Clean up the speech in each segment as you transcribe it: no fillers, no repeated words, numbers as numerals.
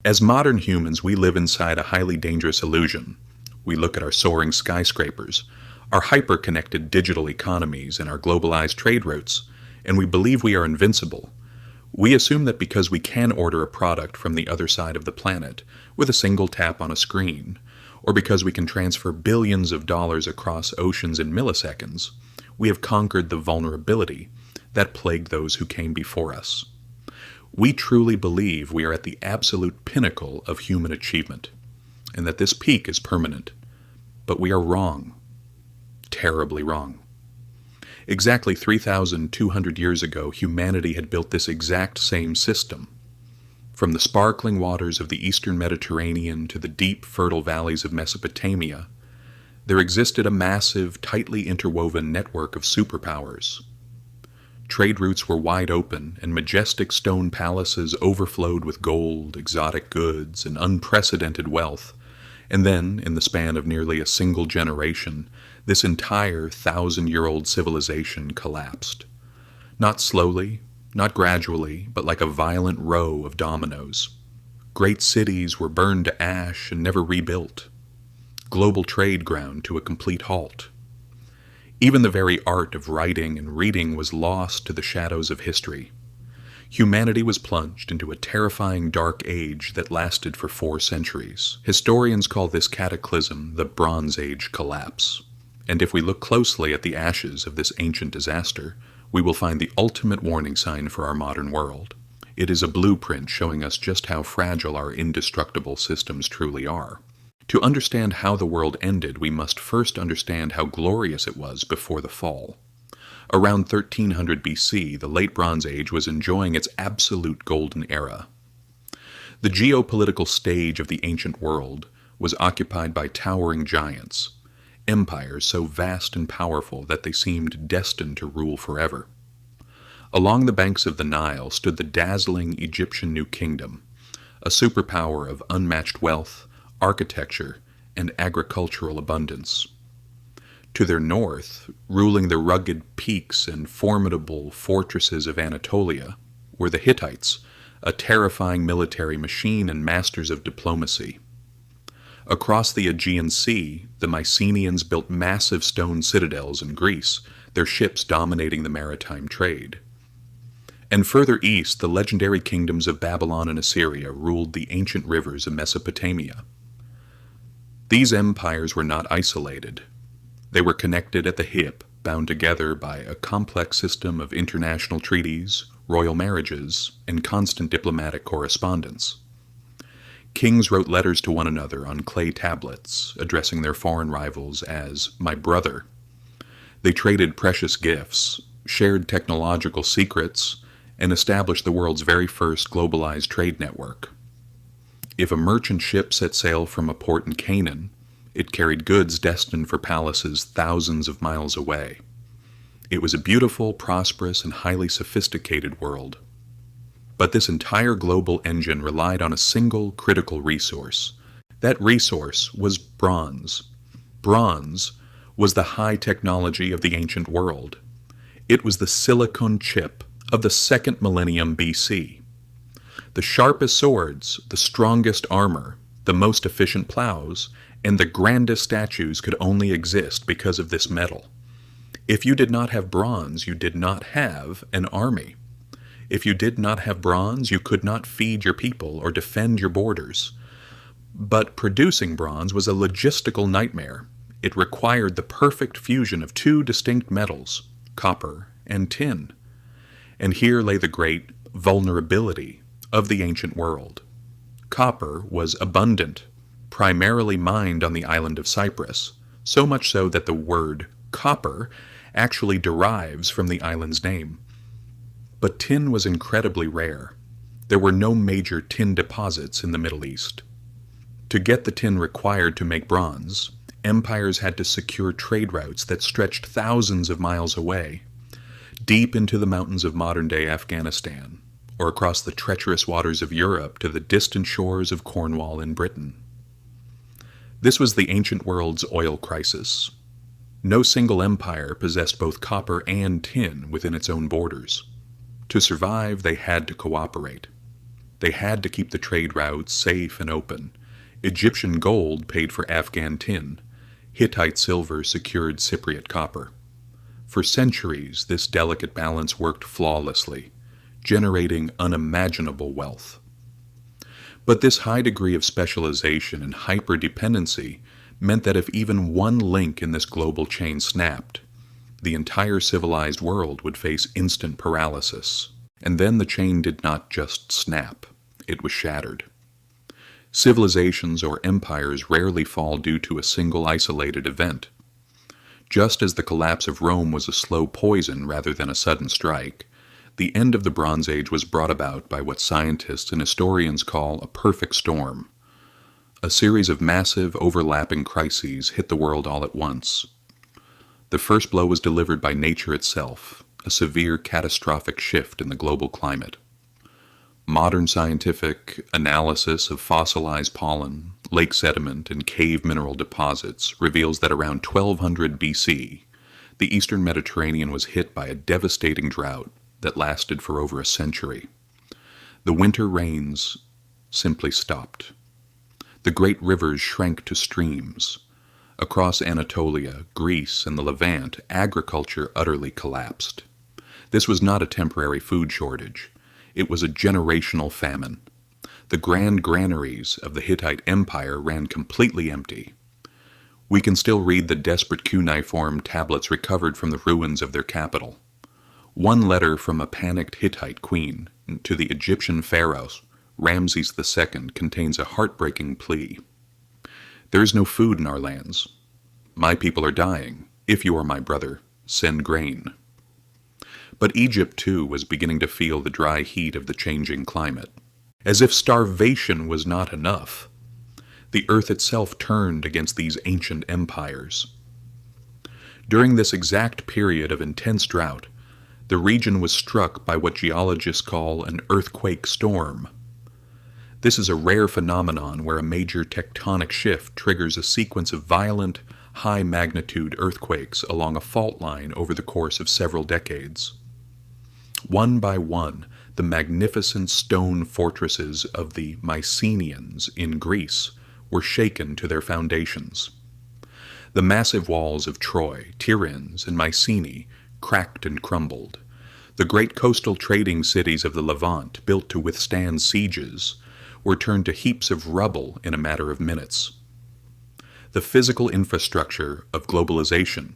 As modern humans, we live inside a highly dangerous illusion. We look at our soaring skyscrapers, our hyper-connected digital economies, and our globalized trade routes, and we believe we are invincible. We assume that because we can order a product from the other side of the planet with a single tap on a screen, or because we can transfer billions of dollars across oceans in milliseconds, we have conquered the vulnerability that plagued those who came before us. We truly believe we are at the absolute pinnacle of human achievement, and that this peak is permanent. But we are wrong. Terribly wrong. Exactly 3,200 years ago, humanity had built this exact same system. From the sparkling waters of the eastern Mediterranean to the deep, fertile valleys of Mesopotamia, there existed a massive, tightly interwoven network of superpowers. Trade routes were wide open, and majestic stone palaces overflowed with gold, exotic goods, and unprecedented wealth. And then, in the span of nearly a single generation, this entire 1,000-year-old civilization collapsed. Not slowly, not gradually, but like a violent row of dominoes. Great cities were burned to ash and never rebuilt. Global trade ground to a complete halt. Even the very art of writing and reading was lost to the shadows of history. Humanity was plunged into a terrifying dark age that lasted for 4 centuries. Historians call this cataclysm the Bronze Age collapse. And if we look closely at the ashes of this ancient disaster, we will find the ultimate warning sign for our modern world. It is a blueprint showing us just how fragile our indestructible systems truly are. To understand how the world ended, we must first understand how glorious it was before the fall. Around 1300 BC, the Late Bronze Age was enjoying its absolute golden era. The geopolitical stage of the ancient world was occupied by towering giants, empires so vast and powerful that they seemed destined to rule forever. Along the banks of the Nile stood the dazzling Egyptian New Kingdom, a superpower of unmatched wealth, architecture, and agricultural abundance. To their north, ruling the rugged peaks and formidable fortresses of Anatolia, were the Hittites, a terrifying military machine and masters of diplomacy. Across the Aegean Sea, the Mycenaeans built massive stone citadels in Greece, their ships dominating the maritime trade. And further east, the legendary kingdoms of Babylon and Assyria ruled the ancient rivers of Mesopotamia. These empires were not isolated. They were connected at the hip, bound together by a complex system of international treaties, royal marriages, and constant diplomatic correspondence. Kings wrote letters to one another on clay tablets, addressing their foreign rivals as "my brother." They traded precious gifts, shared technological secrets, and established the world's very first globalized trade network. If a merchant ship set sail from a port in Canaan, it carried goods destined for palaces thousands of miles away. It was a beautiful, prosperous, and highly sophisticated world. But this entire global engine relied on a single critical resource. That resource was bronze. Bronze was the high technology of the ancient world. It was the silicon chip of the 2nd millennium BC. The sharpest swords, the strongest armor, the most efficient plows, and the grandest statues could only exist because of this metal. If you did not have bronze, you did not have an army. If you did not have bronze, you could not feed your people or defend your borders. But producing bronze was a logistical nightmare. It required the perfect fusion of 2 distinct metals, copper and tin. And here lay the great vulnerability of the ancient world. Copper was abundant, primarily mined on the island of Cyprus, so much so that the word copper actually derives from the island's name. But tin was incredibly rare. There were no major tin deposits in the Middle East. To get the tin required to make bronze, empires had to secure trade routes that stretched thousands of miles away, deep into the mountains of modern-day Afghanistan, or across the treacherous waters of Europe to the distant shores of Cornwall in Britain. This was the ancient world's oil crisis. No single empire possessed both copper and tin within its own borders. To survive, they had to cooperate. They had to keep the trade routes safe and open. Egyptian gold paid for Afghan tin. Hittite silver secured Cypriot copper. For centuries, this delicate balance worked flawlessly, generating unimaginable wealth. But this high degree of specialization and hyper-dependency meant that if even one link in this global chain snapped, the entire civilized world would face instant paralysis. And then the chain did not just snap, it was shattered. Civilizations or empires rarely fall due to a single isolated event. Just as the collapse of Rome was a slow poison rather than a sudden strike, the end of the Bronze Age was brought about by what scientists and historians call a perfect storm. A series of massive, overlapping crises hit the world all at once. The first blow was delivered by nature itself, a severe, catastrophic shift in the global climate. Modern scientific analysis of fossilized pollen, lake sediment, and cave mineral deposits reveals that around 1200 BC, the eastern Mediterranean was hit by a devastating drought that lasted for over a century. The winter rains simply stopped. The great rivers shrank to streams. Across Anatolia, Greece, and the Levant, agriculture utterly collapsed. This was not a temporary food shortage. It was a generational famine. The grand granaries of the Hittite Empire ran completely empty. We can still read the desperate cuneiform tablets recovered from the ruins of their capital. One letter from a panicked Hittite queen to the Egyptian pharaohs, Ramses II, contains a heartbreaking plea. There is no food in our lands. My people are dying. If you are my brother, send grain. But Egypt, too, was beginning to feel the dry heat of the changing climate. As if starvation was not enough, the earth itself turned against these ancient empires. During this exact period of intense drought, the region was struck by what geologists call an earthquake storm. This is a rare phenomenon where a major tectonic shift triggers a sequence of violent, high-magnitude earthquakes along a fault line over the course of several decades. One by one, the magnificent stone fortresses of the Mycenaeans in Greece were shaken to their foundations. The massive walls of Troy, Tiryns, and Mycenae cracked and crumbled. The great coastal trading cities of the Levant, built to withstand sieges, were turned to heaps of rubble in a matter of minutes. The physical infrastructure of globalization,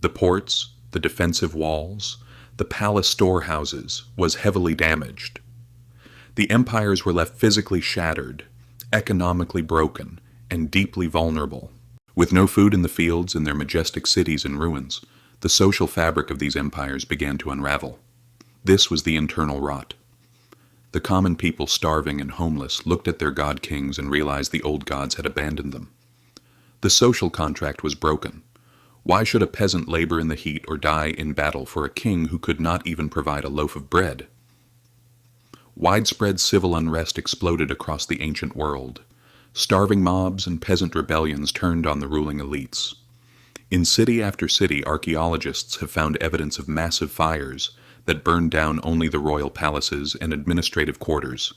the ports, the defensive walls, the palace storehouses, was heavily damaged. The empires were left physically shattered, economically broken, and deeply vulnerable. With no food in the fields and their majestic cities in ruins, the social fabric of these empires began to unravel. This was the internal rot. The common people, starving and homeless, looked at their god-kings and realized the old gods had abandoned them. The social contract was broken. Why should a peasant labor in the heat or die in battle for a king who could not even provide a loaf of bread? Widespread civil unrest exploded across the ancient world. Starving mobs and peasant rebellions turned on the ruling elites. In city after city, archaeologists have found evidence of massive fires that burned down only the royal palaces and administrative quarters,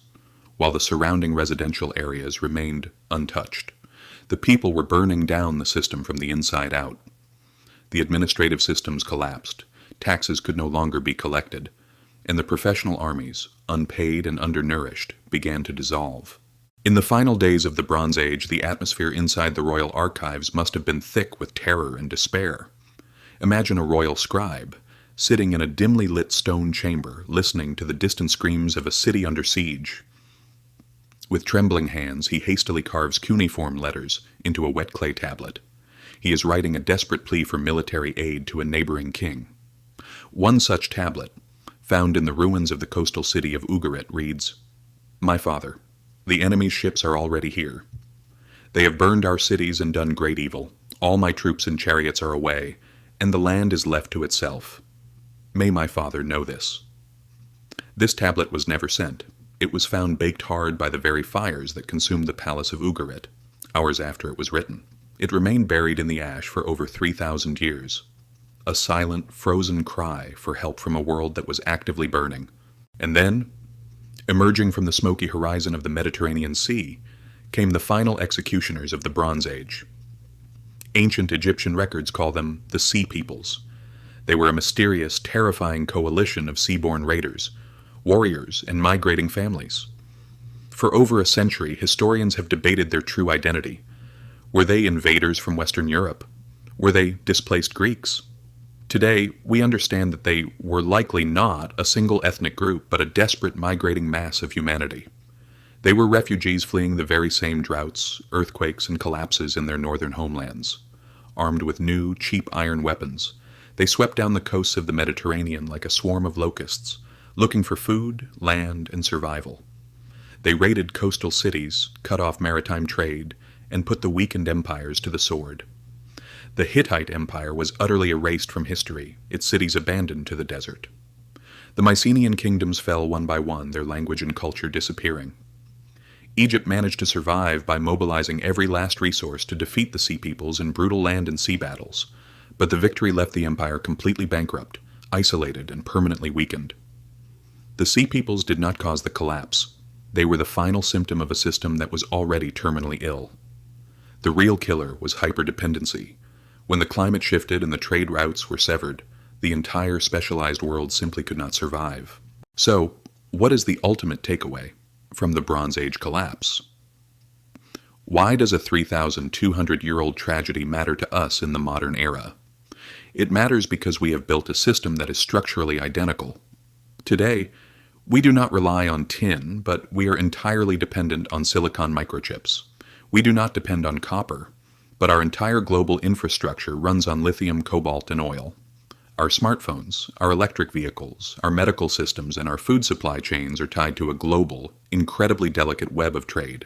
while the surrounding residential areas remained untouched. The people were burning down the system from the inside out. The administrative systems collapsed, taxes could no longer be collected, and the professional armies, unpaid and undernourished, began to dissolve. In the final days of the Bronze Age, the atmosphere inside the royal archives must have been thick with terror and despair. Imagine a royal scribe, sitting in a dimly lit stone chamber, listening to the distant screams of a city under siege. With trembling hands, he hastily carves cuneiform letters into a wet clay tablet. He is writing a desperate plea for military aid to a neighboring king. One such tablet, found in the ruins of the coastal city of Ugarit, reads, "My father, the enemy's ships are already here. They have burned our cities and done great evil. All my troops and chariots are away, and the land is left to itself. May my father know this." This tablet was never sent. It was found baked hard by the very fires that consumed the palace of Ugarit, hours after it was written. It remained buried in the ash for over 3,000 years. A silent, frozen cry for help from a world that was actively burning. And then, Emerging from the smoky horizon of the Mediterranean Sea came the final executioners of the Bronze Age. Ancient Egyptian records call them the Sea Peoples. They were a mysterious, terrifying coalition of seaborne raiders, warriors, and migrating families. For over a century, historians have debated their true identity. Were they invaders from Western Europe? Were they displaced Greeks? Today, we understand that they were likely not a single ethnic group, but a desperate migrating mass of humanity. They were refugees fleeing the very same droughts, earthquakes, and collapses in their northern homelands. Armed with new, cheap iron weapons, they swept down the coasts of the Mediterranean like a swarm of locusts, looking for food, land, and survival. They raided coastal cities, cut off maritime trade, and put the weakened empires to the sword. The Hittite Empire was utterly erased from history, its cities abandoned to the desert. The Mycenaean kingdoms fell one by one, their language and culture disappearing. Egypt managed to survive by mobilizing every last resource to defeat the Sea Peoples in brutal land and sea battles, but the victory left the empire completely bankrupt, isolated, and permanently weakened. The Sea Peoples did not cause the collapse. They were the final symptom of a system that was already terminally ill. The real killer was hyperdependency. When the climate shifted and the trade routes were severed, the entire specialized world simply could not survive. So, what is the ultimate takeaway from the Bronze Age collapse? Why does a 3,200-year-old tragedy matter to us in the modern era? It matters because we have built a system that is structurally identical. Today, we do not rely on tin, but we are entirely dependent on silicon microchips. We do not depend on copper, but our entire global infrastructure runs on lithium, cobalt, and oil. Our smartphones, our electric vehicles, our medical systems, and our food supply chains are tied to a global, incredibly delicate web of trade.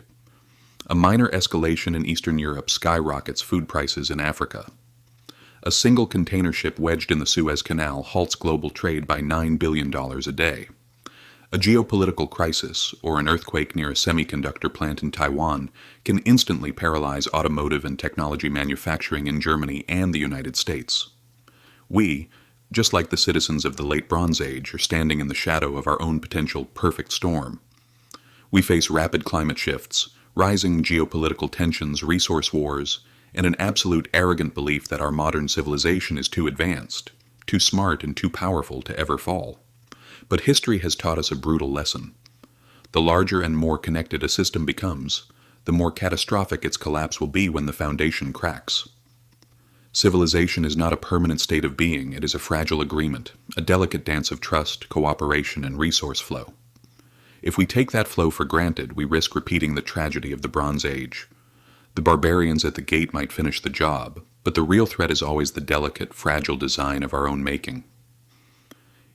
A minor escalation in Eastern Europe skyrockets food prices in Africa. A single container ship wedged in the Suez Canal halts global trade by $9 billion a day. A geopolitical crisis or an earthquake near a semiconductor plant in Taiwan can instantly paralyze automotive and technology manufacturing in Germany and the United States. We, just like the citizens of the late Bronze Age, are standing in the shadow of our own potential perfect storm. We face rapid climate shifts, rising geopolitical tensions, resource wars, and an absolute arrogant belief that our modern civilization is too advanced, too smart, and too powerful to ever fall. But history has taught us a brutal lesson. The larger and more connected a system becomes, the more catastrophic its collapse will be when the foundation cracks. Civilization is not a permanent state of being, it is a fragile agreement, a delicate dance of trust, cooperation, and resource flow. If we take that flow for granted, we risk repeating the tragedy of the Bronze Age. The barbarians at the gate might finish the job, but the real threat is always the delicate, fragile design of our own making.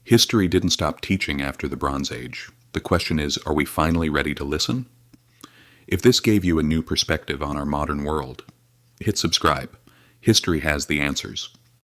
History didn't stop teaching after the Bronze Age. The question is, are we finally ready to listen? If this gave you a new perspective on our modern world, hit subscribe. History has the answers.